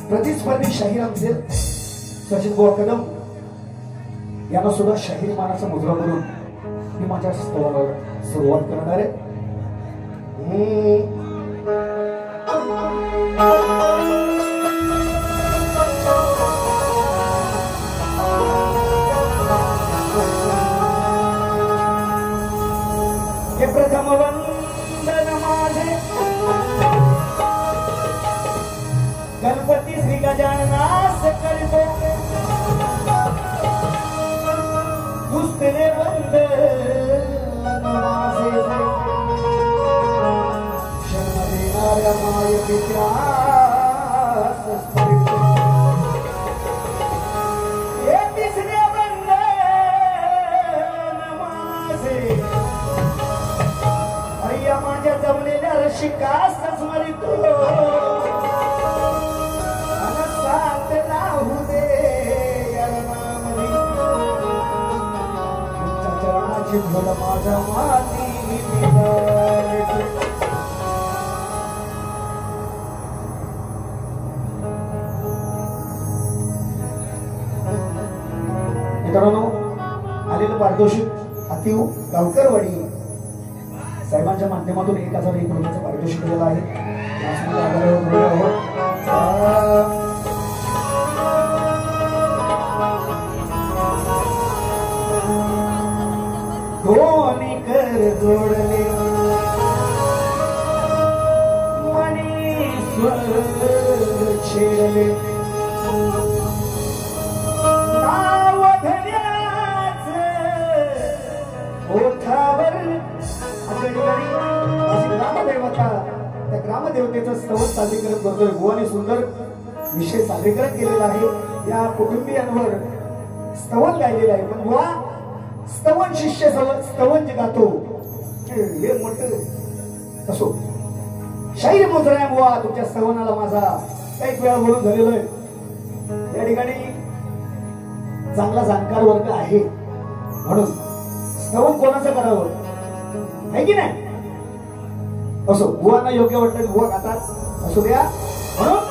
प्रतिस्पर्धी शाहीर आमचे सचिन बुवा कदम यांना सुद्धा शाहीर मानाचा मुद्रा करून मी माझ्या स्तवाला सुरुवात करणार आहे. हे प्रथम वंदन माझे गणपती श्री गजाननास करितो दुसरे वंदन माझे जन्म देणाऱ्या माय पित्यास स्मरितो. हे तिसरे वंदन माझे अय्या माझ्या जमलेल्या रसिकास स्मरितो. माझा माती मित्रांनो आलेलं पारितोषिक अतिव गावकरवाडी साहेबांच्या माध्यमातून 1001 रुपयाचं पारितोषिक दिलेलं आहे. दोन्ही कर जोडले मनी स्वर छेडले नाव धन्याच ओठावर ग्रामदेवता त्या ग्रामदेवतेचं स्तवन सादरीकरण करतोय. बुवाने सुंदर विषय सादरीकरण केलेला आहे. या कुटुंबियांवर स्तवन गायलेलं आहे. पण बुवा स्तवन शिष्य स्तवन जे गातो हे मोठं असो शाहीर मुद्रा बुवा तुमच्या स्तवनाला माझा काही वेळा बोलून झालेलं आहे. या ठिकाणी चांगला जाणकार वर्ग आहे म्हणून स्तवन कोणाचं करावं आहे की नाही? असो बुवांना योग्य वाटलं बुवा गातात, असू द्या. म्हणून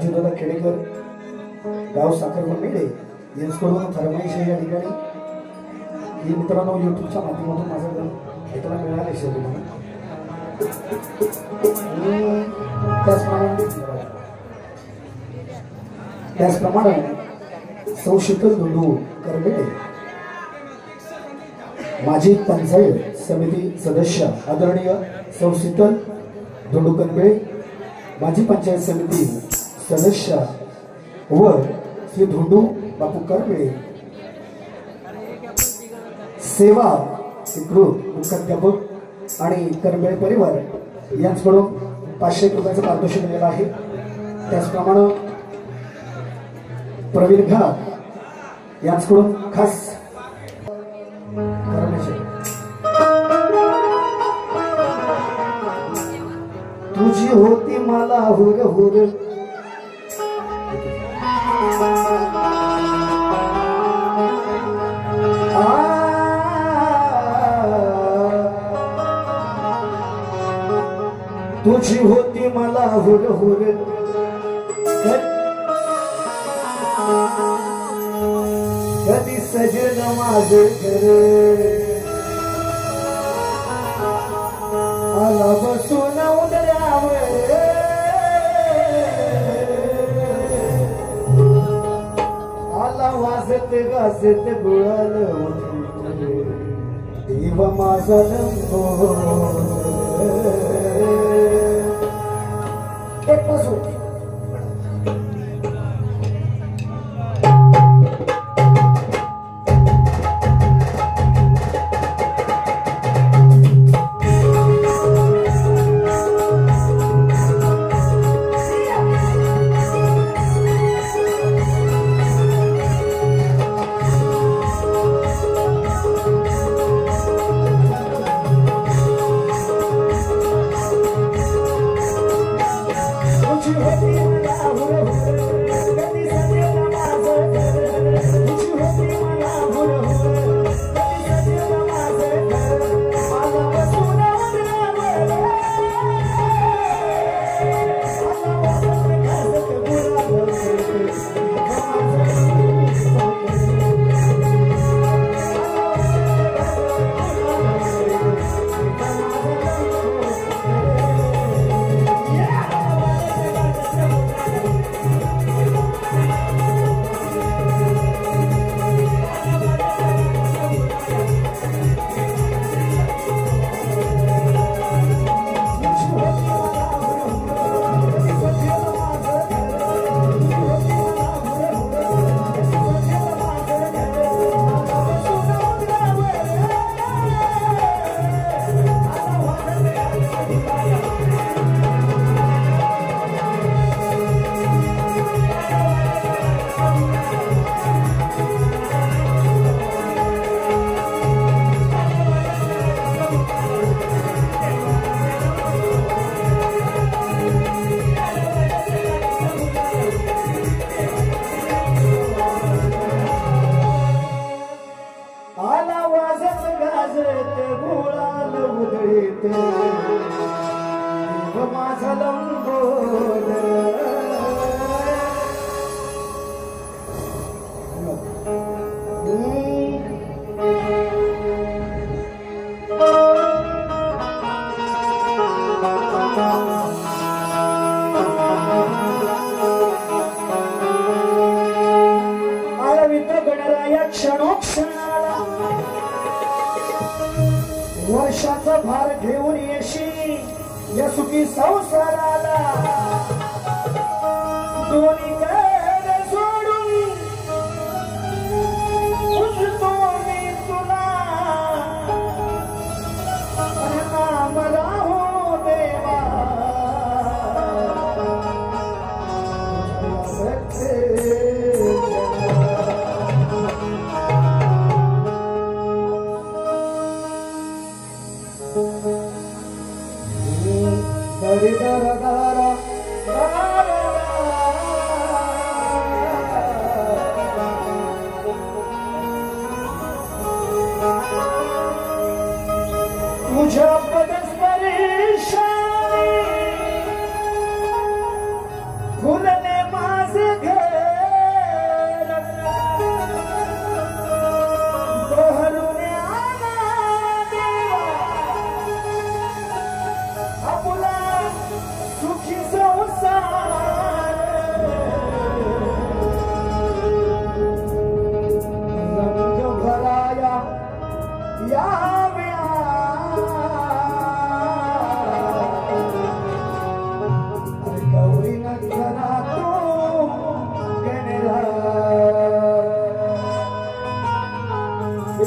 राजूदादा खेडेकर गाव साखरवंडी यांच्याकडून फरमाईश आहे या ठिकाणी ही मित्रांनो युट्यूबच्या माध्यमातून माझं गाणं ऐकायला मिळाले त्याचप्रमाणे सौ शीतल धुंडू करमेटे माजी पंचायत समिती सदस्य आदरणीय सौ शीतल धुंडू करमेटे माजी पंचायत समिती सदस्य व श्री धुंडू बापू करमेटे सेवा स्वीकृत मुख्याध्यापक आणि करमेळे परिवार यांच्याकडून 500 रुपयाचं पारितोषिक मिळालं आहे। त्याचप्रमाणे प्रवीण घाट यांच्याकडून खास तुझी होती मला हुर हुर तुझी होती मला हुर हुर कधी सजन माझे घर आला बसून उदरावर आला वाजत गाजत गुळाल देव माझा वर्षाचा भार घेऊन येशी या सुखी संसाराला दोन्ही कडे सोडून उठतो मी तुला नाम राहो देवा तुझ्या पदस्परी फुलने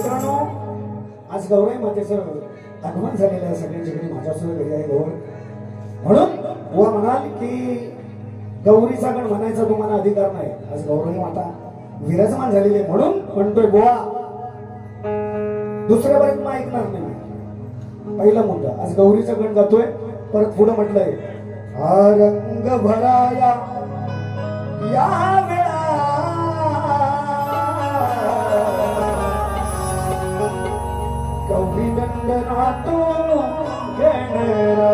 मित्रांनो, आज गौराई मातेचं आगमन झालेलं आहे सगळ्यांच्याकडे, माझ्यासुद्धा घरी आहे गौर. म्हणून बुवा म्हणाल की गौरीचा गण म्हणायचा तुम्हाला अधिकार नाही. आज गौराई माता विराजमान झालेली आहे म्हणून म्हणतोय बुवा. दुसऱ्या पर्यंत मग ऐकणार नाही. पहिला मुद्दा, आज गौरीचा गण जातोय. परत पुढे म्हटलंय, हा रंग भराया या वेळा गौरी दंडनातो गणरा.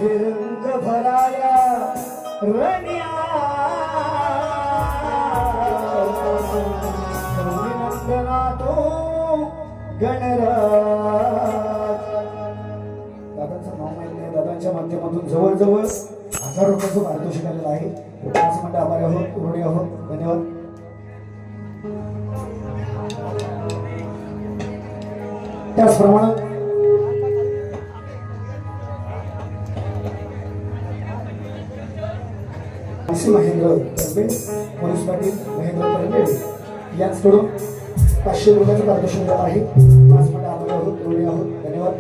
रंग भराया रनिया नंदना तो गणराज. दादांचं नाव माहित नाही. दादांच्या माध्यमातून जवळजवळ 1000 रुपयाचं पारितोषिक आलेलं आहे. असं म्हणता आभारी आहोत, ऋणी आहोत. धन्यवाद. त्याचप्रमाणे महेंद्र तरबे, पोलीस पाटील महेंद्र तरबे यांच्याकडून 500 रुपयाचं पारितोषिक आहे. पाच मिनिटं आभारी आहोत, ऋणी आहोत. धन्यवाद.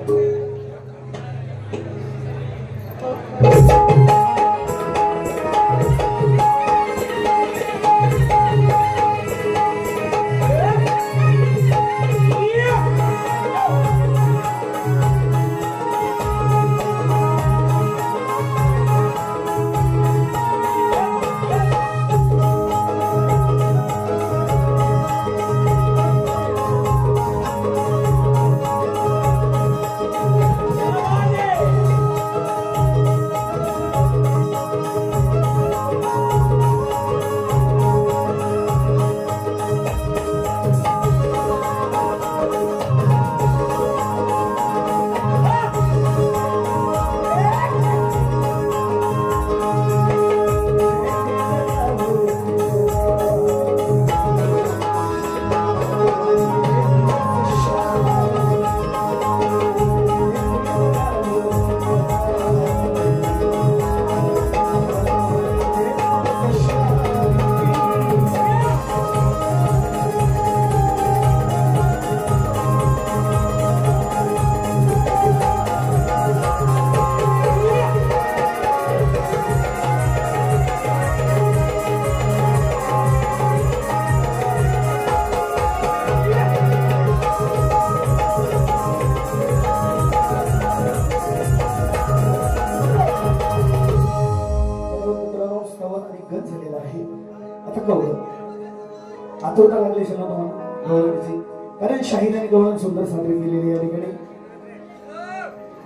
आतुरता लागली असेल ना तुम्हाला गवळणीची, कारण शाहीर आणि गवळण सुंदर सादरी केलेली या ठिकाणी.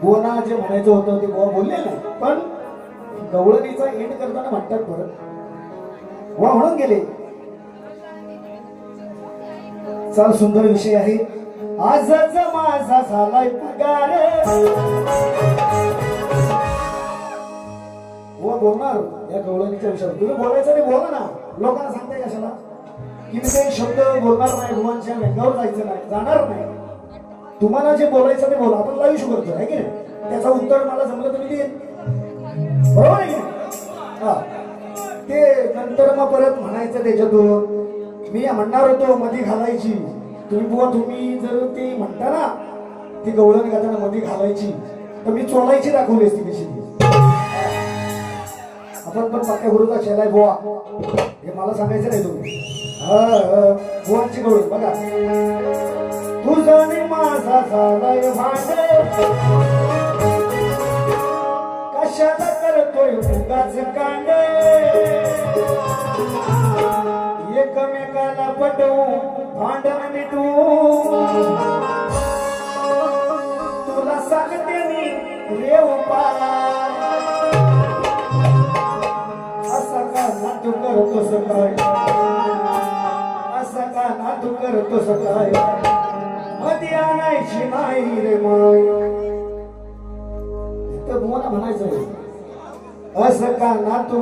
बुवाना जे म्हणायचं होतं ते बुवा बोलले नाही, पण गवळणीचा एंड करताना म्हणतात परत बुवा म्हणून गेले. चाल सुंदर विषय आहे. आजच माझा झालाय पगार. बुवा बोलणार या गवळणीच्या विषयावर. तुम्ही बोलायचं नाही, बोला ना. लोकांना सांगताय कशाला की मी काही शब्द बोलणार नाही, भुवांच्या व्यंगावर जायचं नाही, जाणार नाही. तुम्हाला जे बोलायचं ते बोला. आपण लाईव्ह शो करतो आहे की नाही, त्याचं उत्तर मला जमलं तर मी देईन, बरोबर आहे की नाही. हा, ते नंतर मग परत म्हणायचं त्याच्यातून मी म्हणणार होतो मधी घालायची. तुम्ही बुवा तुम्ही जर ते म्हणता ना ती गवळण घालताना मधी घालायची, तर मी चोलायची दाखवली असती कशी. आपण पण पक्क्या गुरुचा चेलाय बुवा, हे मला सांगायचं नाही तुम्ही. बुवांची गवळण बघा. तुझं आणि माझा झालाय भांडे, कशाला करतोय उगाच कांडे. एकमेकाला पटवू भांडण मिटू, तुला सांगते मी रेव पार. असा का नातू करतो सकाळ, असा का नातू करतो सकाळ. मध्ये आणायची नाही रे माय. तर मला म्हणायचं असं का नातू,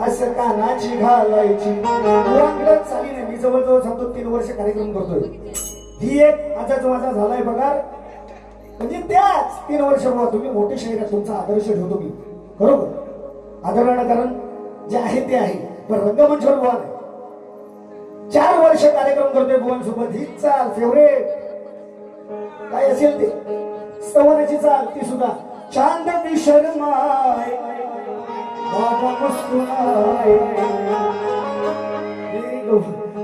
असं का नाची घालायची. चाली नाही. मी जवळजवळ सांगतो 3 वर्ष कार्यक्रम करतोय. ही एक आजच माझा झालाय पगार म्हणजे त्याच 3 वर्ष. बघा तुम्ही मोठे शाहीर, तुमचा आदर्श ठेवतो मी, बरोबर. आदरण कारण जे आहे ते आहे, पण रंगमंचावर बुवा नाही. 4 वर्ष कार्यक्रम करतोय बुवांसोबत. ही चाल फेवरेट काय असेल ते स्तवनाची चाल, ती सुद्धा चांदनी शर्माय बाबा मुस्कुराय.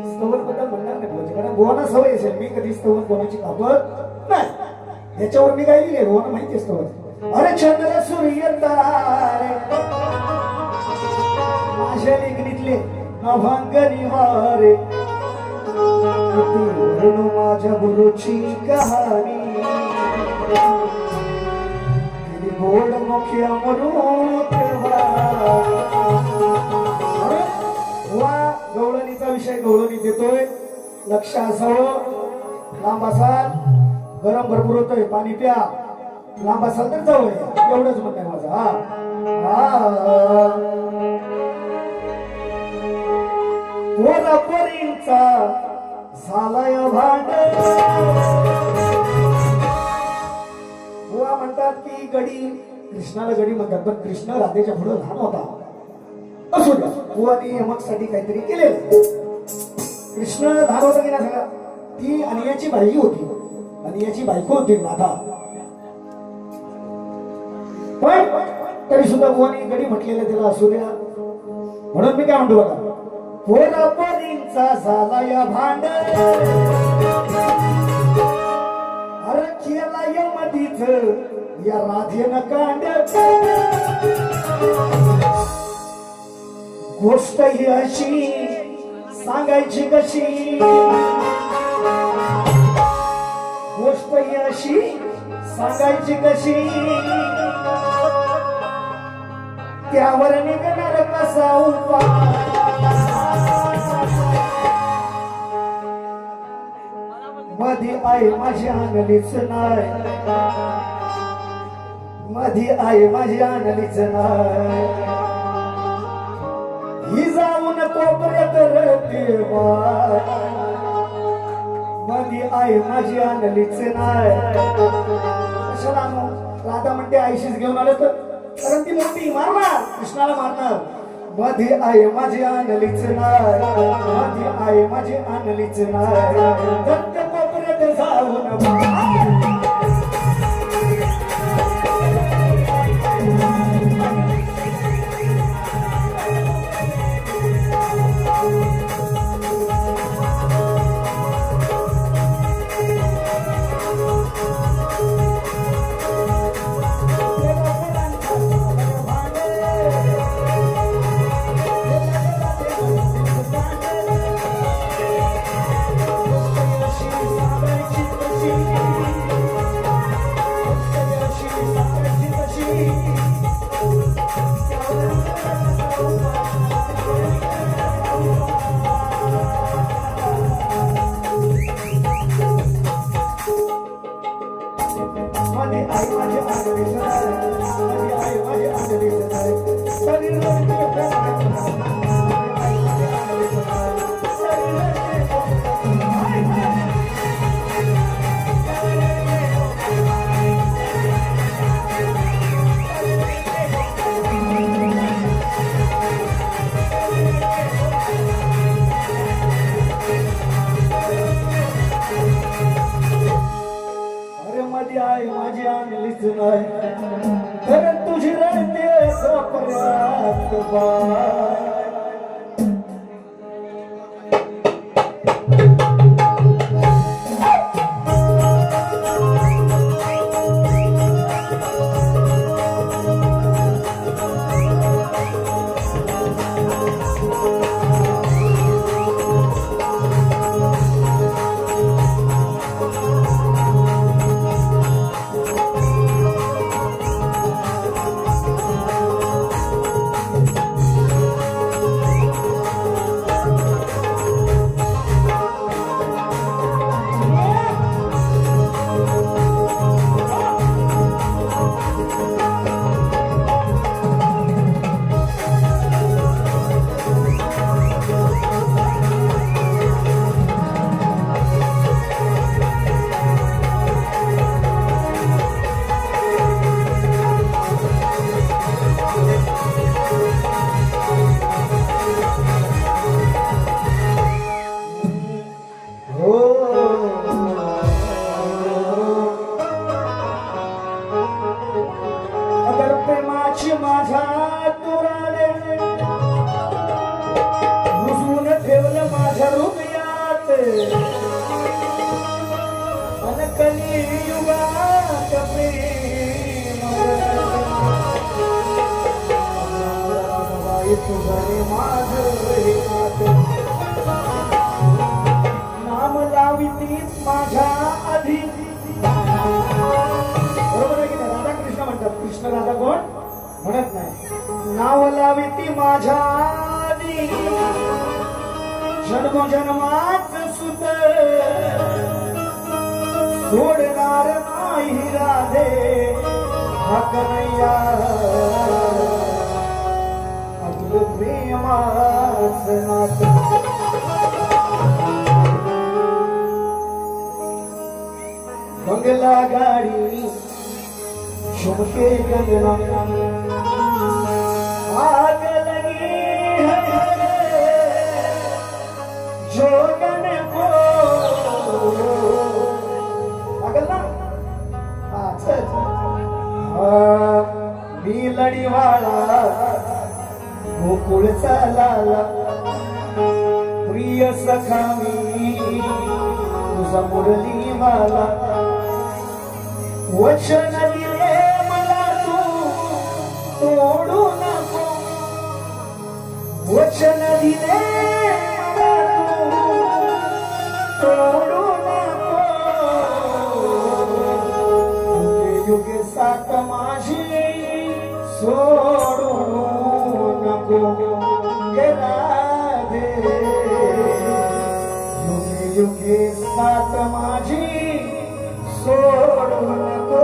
स्तवन बद्दल म्हणणार नाही, कारण बुवांना सवय असेल. मी कधी स्तवन कोणाची कापत नाही, याच्यावर मी काय लिहिले बुवांना माहिती स्तवन. अरे चंद्र सूर्य तारे माझ्या लेखणीतले अभंग निवारे, माझ्या गुरुची कहाणी. गोड मुखी अमृत वा गवळणीचा विषय गवळणी देतोय लक्ष असावं लांब असाल गरम भरपूर होतोय पाणी प्या लांब असाल तर जाऊ एवढंच म्हणत आहे माझं पोरींचा झालाय भांड बुवा म्हणतात की गडी कृष्णाला गडी म्हणतात पण कृष्ण राधेच्या पुढे लहान होता असू द्या बुवानी यमकसाठी काहीतरी केलेलं कृष्ण लहान होता की नाही सगळा ती अनियाची बाई होती अनियाची बायको होती राधा पण तरी सुद्धा बुवानी गडी म्हटलेलं त्याला असू द्या म्हणून मी काय म्हणतो बघा पोरींचा झाला या भांड अरे केला यमधीच या राधेनं कांड गोष्ट ही अशी सांगायची कशी गोष्ट ही अशी सांगायची कशी त्यावर निघणार कसा उपाय मधी आई माझी आणलीच नाही मधी आई माझी आणलीच नाही ही जाऊन कोपऱ्यात रडते मधी आई माझी आणलीच नाही कशाला राधा म्हणते आईशीच घेऊन आलं तर कारण ती मोठी मारणार कृष्णाला मारणार मधी आई माझी आणलीच नाही मधी आई माझी आणलीच नाही दत्त कोपऱ्यात जाऊन तुझी रडते नाम लाविती माझ्या आधी बरोबर आहे की नाही? राधा कृष्ण म्हणतात कृष्ण म्हणत नाही नाव लावी ती माझ्या आधी जन्मजन्माच सुत सोडणार नाही राधे हा कन्हैया आपलं प्रेमाच नातं बंगला गाडी झुमके कंगना आग लगी है जोगन को अगल ना मी लढीवाळा गोकुळचा लाला प्रिय सखा मी तुझा मुरली माला वचन दिले मला तू तोडू नको वचन दिले मला तू तोडू नको युगे युगे साथ माझी सोडू नको राधे युगे युगे साथ माझी सोडू नको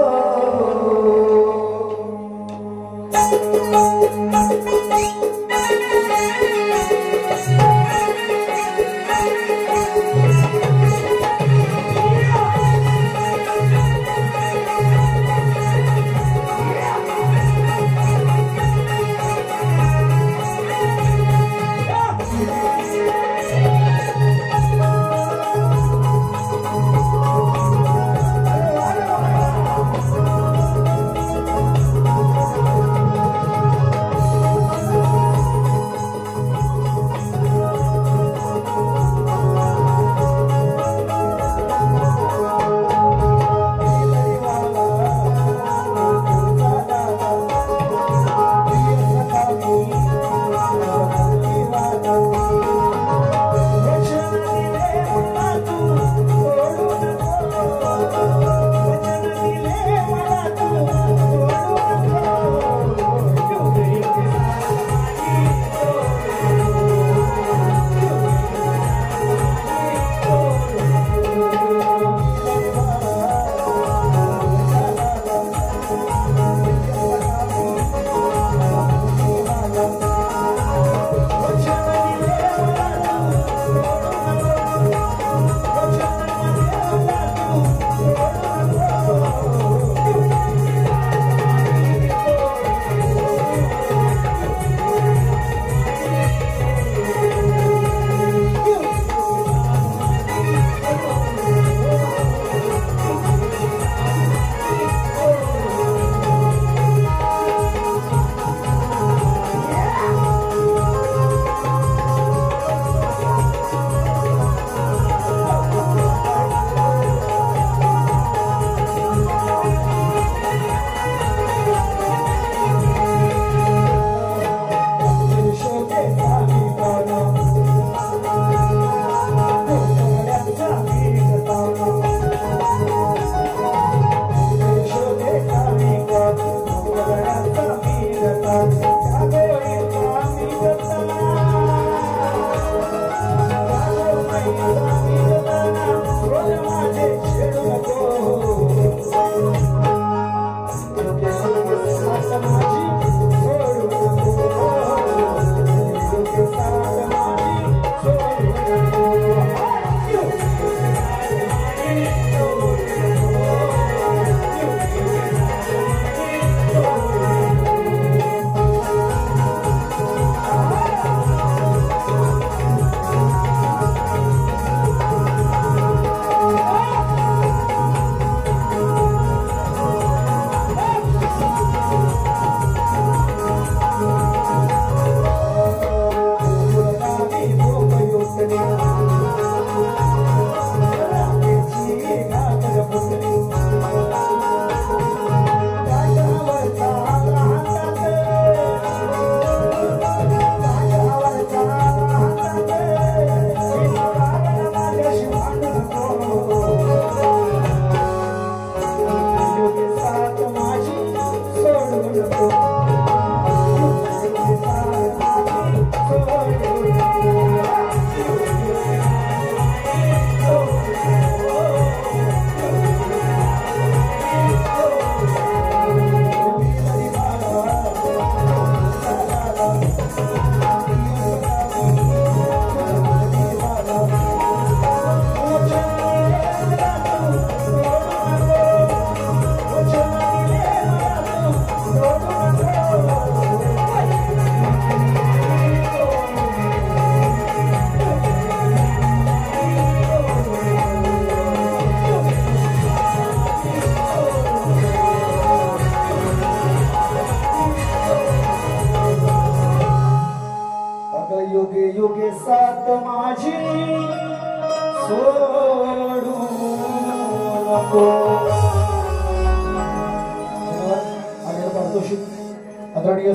आदरणीय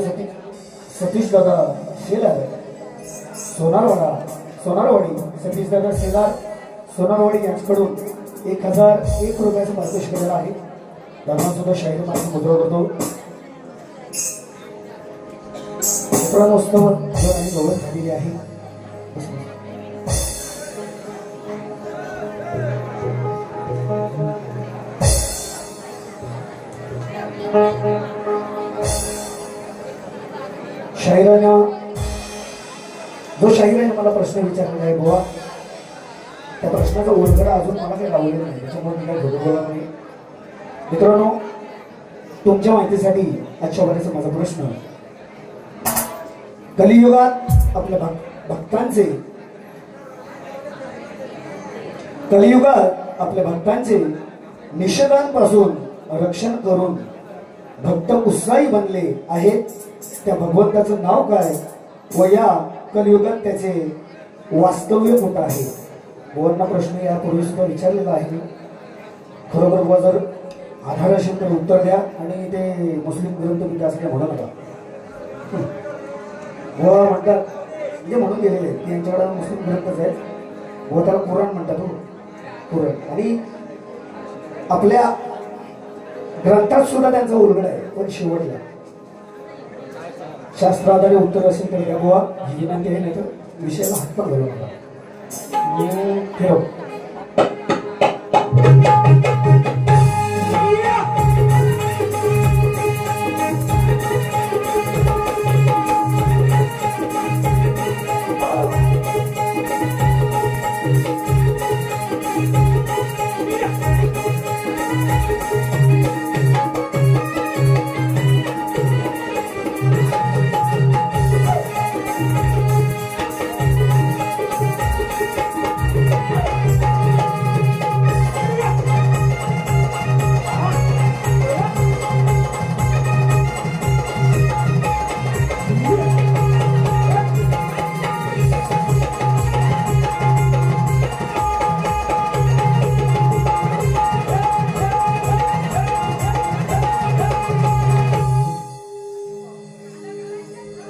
सतीश दादा शेलार सोनारवाडी सतीश दादा शेलार सोनारवाडी यांच्याकडून 1001 रुपयाचं पारितोषिक केलेलं आहे. दरम्यान सुद्धा शाहीर माहिती मुद्रा करतो. उत्सव आणि गौरव झालेली आहे. जो शाहिराने मला प्रश्न विचारलेला आहे बुवा, त्या प्रश्नाचा उलगडा अजून मला काही लावलेला नाही, त्याच्यामुळे मी काही बोलला नाही. मित्रांनो, तुमच्या माहितीसाठी आजच्या वारीचा माझा प्रश्न, कलियुगात आपल्या भक्तांचे निषेधांपासून रक्षण करून भक्त उत्साही बनले आहेत. त्या भगवंताचं नाव काय व या कलियुगात त्याचे वास्तव्य कुठं आहे? बुवांना प्रश्न यापूर्वी सुद्धा विचारलेला आहे. खरोखर बुवा जर आधार असेल तर उत्तर द्या आणि ते मुस्लिम ग्रंथ मी त्यासाठी म्हणू नका. बुवा म्हणतात म्हणजे म्हणून गेलेले की यांच्याकडे मुस्लिम ग्रंथच आहेत. बुवा त्याला कुराण म्हणतात. हो, कुराण. आणि आपल्या ग्रंथात सुद्धा त्यांचा उलगडा आहे. पण शेवटला शास्त्राधारे उत्तर असेल तर त्या बुवा ही विनंती आहे, नाही तर विषयाला हात पण घालू नका. ठेव.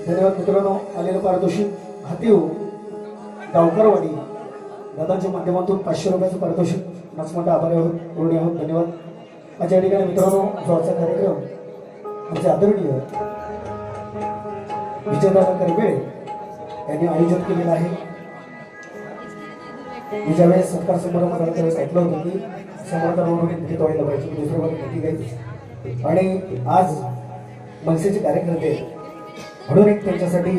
धन्यवाद मित्रांनो. आलेलं पारितोषिक हातीव गावकरवाडी दादांच्या माध्यमातून 500 रुपयाचं पारितोषिक नचमंत आभारी आहोत, ऋणी आहोत. धन्यवाद. माझ्या ठिकाणी मित्रांनो जो आजचा कार्यक्रम आमचे आदरणीय विजयदादा करबेळे यांनी आयोजित केलेला आहे. मी ज्यावेळेस सत्कार समारंभात आला त्यावेळेस ऐकलं होतं की समारंभावरून तिकीट व्हायला पाहिजे, दुसऱ्या बाजू तिकीट घ्यायची. आणि आज मनसेचे कार्यकर्ते म्हणून एक त्यांच्यासाठी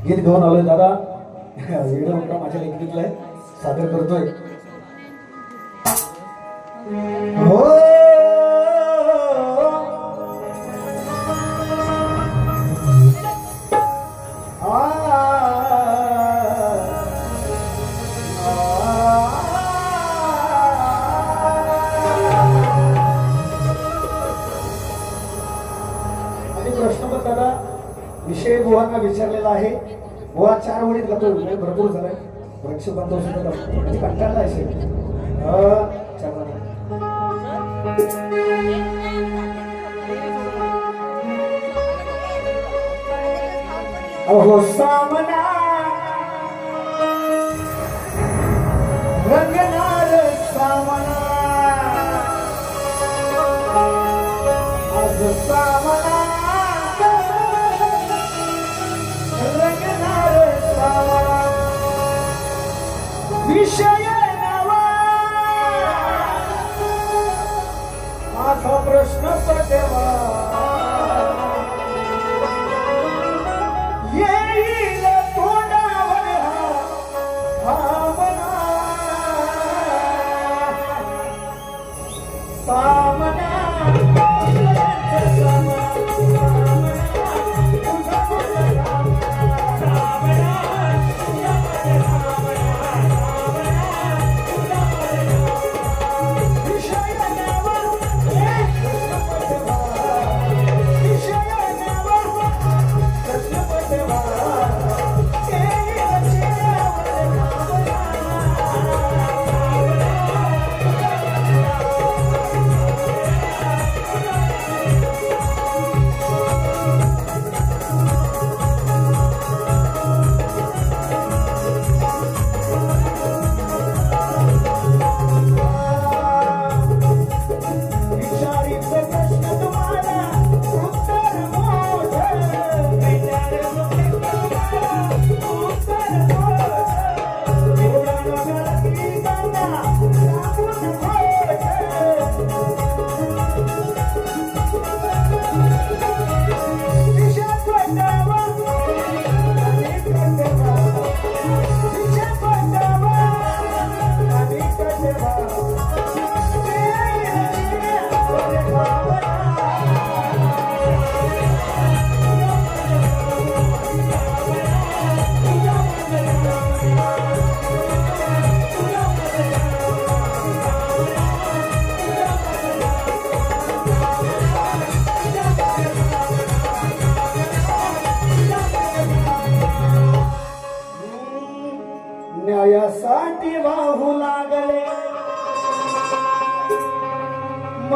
गीत घेऊन आलोय. दादा व्हिडिओ म्हणता माझ्या लेखणीतला आहे, सादर करतोय. हो विषय बुवांना विचारलेला आहे. बुवा 4 ओळीत गातो, भरपूर झालाय. वृक्ष बांधव सुद्धा म्हणजे कंटाळला आहे. अहो सामना रंगनार सामना, आज सामना विषय नवा, माझा प्रश्न सटवा येईल तोंडावर भावना.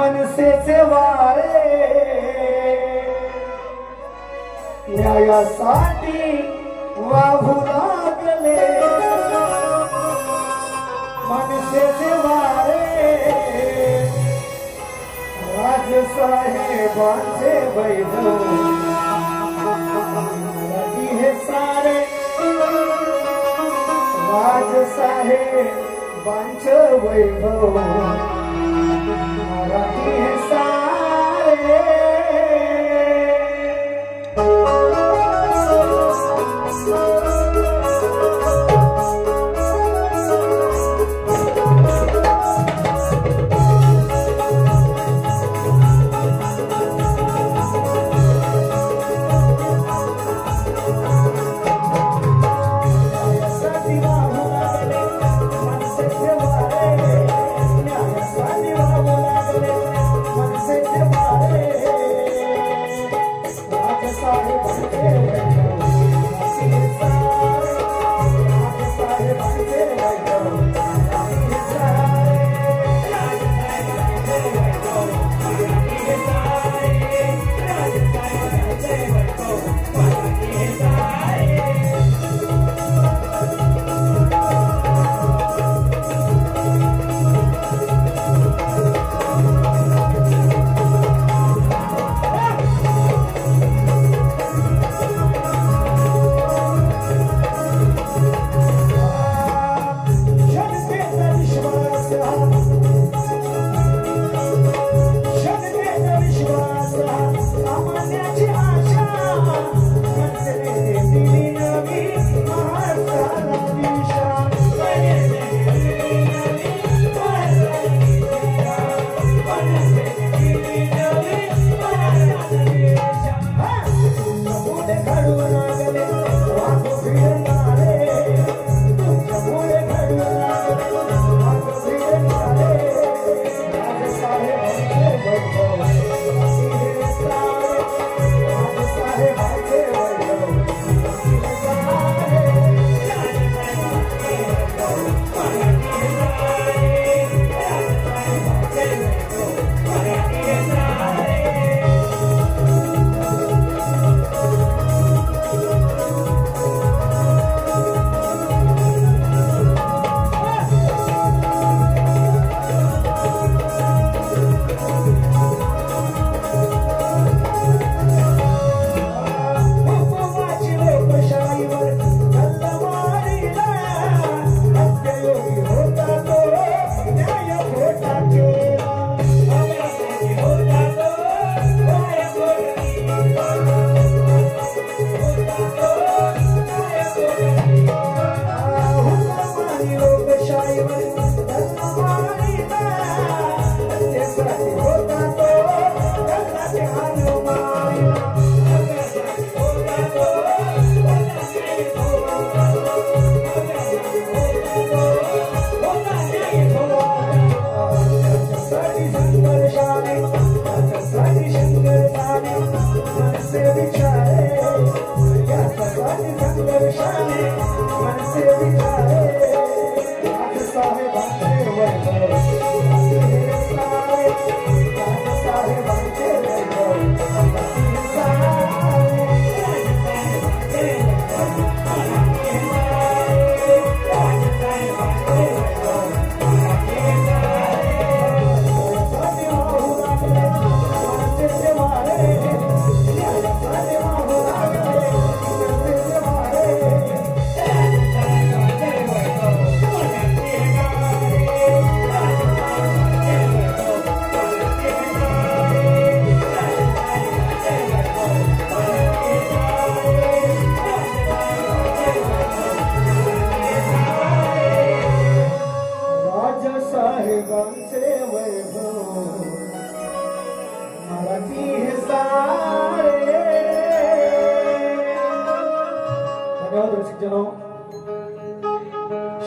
मनसेचे वारे न्यायासाठी वाहू लागले मनसेचे वारे राजसाहेबांचे वैभव मराठी हे सारे राजसाहेबांचे वैभव मराठी हे सारे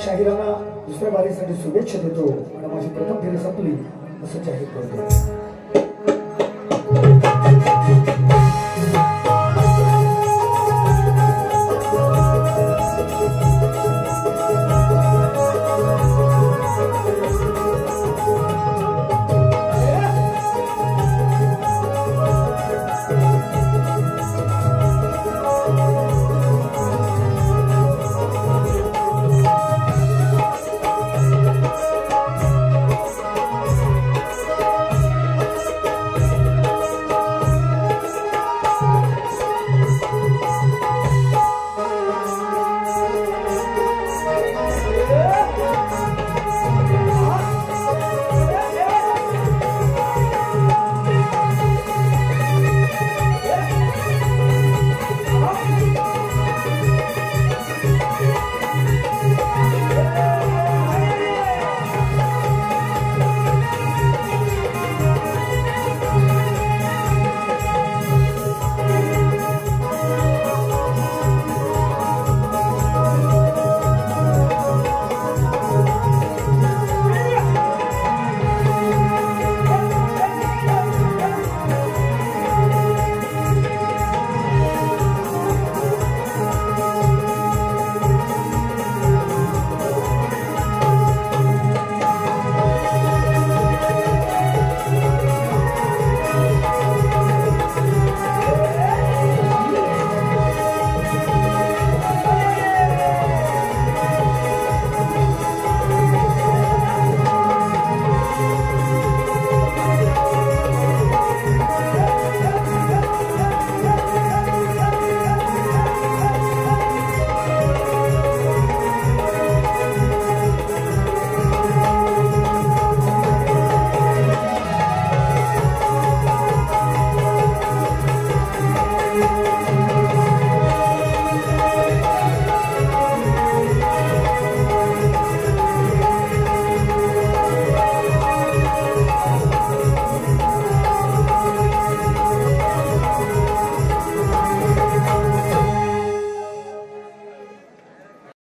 शाहिरांना दुसऱ्या बारीसाठी शुभेच्छा देतो आणि माझी प्रथम फेरी संपली असं जाहीर करतो.